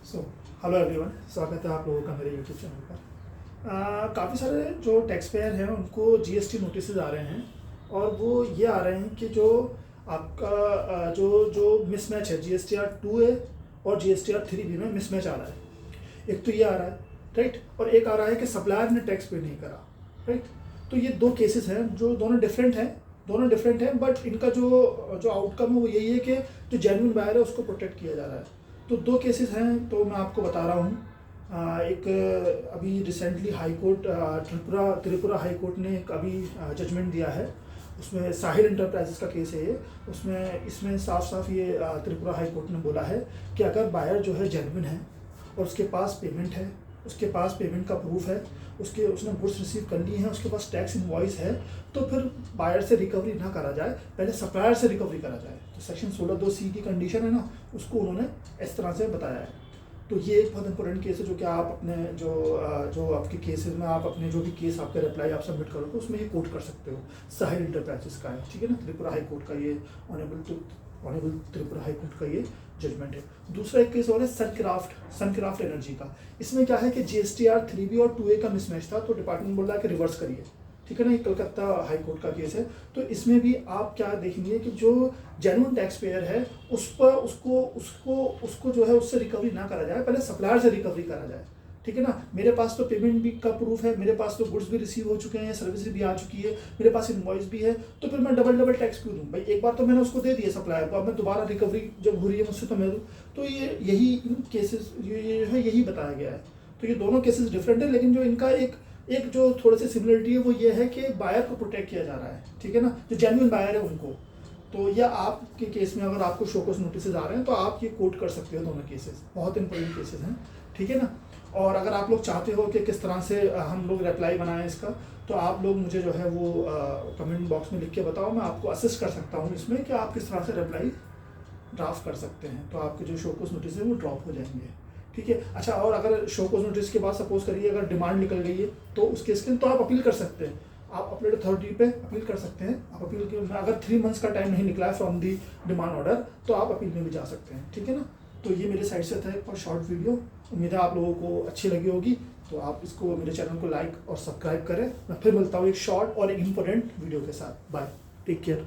So hello everyone, स्वागत है आप लोगों का मेरे यूट्यूब चैनल पर। काफ़ी सारे जो टैक्स पेयर हैं उनको जीएसटी नोटिस आ रहे हैं और वो ये आ रहे हैं कि जो आपका जो जो मिसमैच है जीएसटीआर 2A और जीएसटीआर 3B में मिसमैच आ रहा है। एक तो ये आ रहा है, राइट, और एक आ रहा है कि सप्लायर ने टैक्स पे नहीं करा, राइट। तो ये दो केसेस हैं जो दोनों डिफरेंट हैं, बट इनका जो जो आउटकम है वो यही है कि जो जेन्युइन बायर है उसको प्रोटेक्ट किया जा रहा है। तो दो केसेस हैं, तो मैं आपको बता रहा हूँ। एक अभी recently high court Tripura high court ने एक अभी जजमेंट दिया है। उसमें साहिल इंटरप्राइजेस का केस है ये। इसमें साफ साफ ये त्रिपुरा हाई कोर्ट ने बोला है कि अगर बायर जो है जेन्युइन है और उसके पास पेमेंट है, उसके पास पेमेंट का प्रूफ है, उसने गुड्स रिसीव कर ली है, उसके पास टैक्स इनवॉइस है, तो फिर बायर से रिकवरी ना करा जाए, पहले सप्लायर से रिकवरी करा जाए। तो सेक्शन 16(2)(c) की कंडीशन है ना, उसको उन्होंने इस तरह से बताया है। तो ये एक बहुत इंपॉर्टेंट केस है जो कि आप अपने जो आपके केसेस में आप अपने जो भी केस आपका रिप्लाई आप सबमिट करोगे उसमें ये कोट कर सकते हो। साहिल इंटरप्राइजेस का है, ठीक है ना, त्रिपुरा हाई कोर्ट का ये ऑनरेबल त्रिपुरा हाई कोर्ट का ये जजमेंट है। दूसरा एक केस और है सनक्राफ्ट एनर्जी का। इसमें क्या है कि जीएसटीआर 3B और 2A का मिसमैच था, तो डिपार्टमेंट बोल रहा है कि रिवर्स करिए, ठीक है ना। ये कलकत्ता हाई कोर्ट का केस है। तो इसमें भी आप क्या देखेंगे कि जो जेन्युइन टैक्स पेयर है उस पर उसको जो है उससे रिकवरी ना करा जाए, पहले सप्लायर से रिकवरी करा जाए, ठीक है ना। मेरे पास तो पेमेंट भी का प्रूफ है, मेरे पास तो गुड्स भी रिसीव हो चुके हैं, सर्विस भी आ चुकी है, मेरे पास इनवॉइस भी है, तो फिर मैं डबल टैक्स क्यों दूँ भाई? एक बार तो मैंने उसको दे दिया सप्लायर को, अब मैं दोबारा रिकवरी जब हो रही है मुझसे तो मैं दूँ। तो ये यही इन केसेस यही बताया गया है। तो ये दोनों केसेस डिफरेंट है, लेकिन जो इनका एक जो थोड़ी सी सिमिलरिटी है वो ये है कि बायर को प्रोटेक्ट किया जा रहा है, ठीक है ना, जो जेन्युइन बायर है उनको। तो यह आपके केस में अगर आपको शोकॉज नोटिस आ रहे हैं तो आप ये कोट कर सकते हो। दोनों केसेस बहुत इंपॉर्टेंट केसेस हैं, ठीक है ना। और अगर आप लोग चाहते हो कि किस तरह से हम लोग रिप्लाई बनाएं इसका, तो आप लोग मुझे जो है वो कमेंट बॉक्स में लिख के बताओ, मैं आपको असिस्ट कर सकता हूँ इसमें कि आप किस तरह से रिप्लाई ड्राफ्ट कर सकते हैं। तो आपके जो शोकॉज नोटिस है वो ड्रॉप हो जाएंगे, ठीक है। अच्छा, और अगर शोकॉज नोटिस के बाद सपोज करिए अगर डिमांड निकल गई है तो उस केस के तो आप अपील कर सकते हैं, आप अपलेट अथॉरिटी पे अपील कर सकते हैं। आप अपील के अगर 3 मंथ्स का टाइम नहीं निकला है फ्रॉम दी डिमांड ऑर्डर तो आप अपील में भी जा सकते हैं, ठीक है ना। तो ये मेरे साइड से था एक और शॉर्ट वीडियो, उम्मीद है आप लोगों को अच्छी लगी होगी। तो आप इसको मेरे चैनल को लाइक और सब्सक्राइब करें। मैं फिर मिलता हूँ एक शॉर्ट और एक इम्पोर्टेंट वीडियो के साथ। Bye, take care.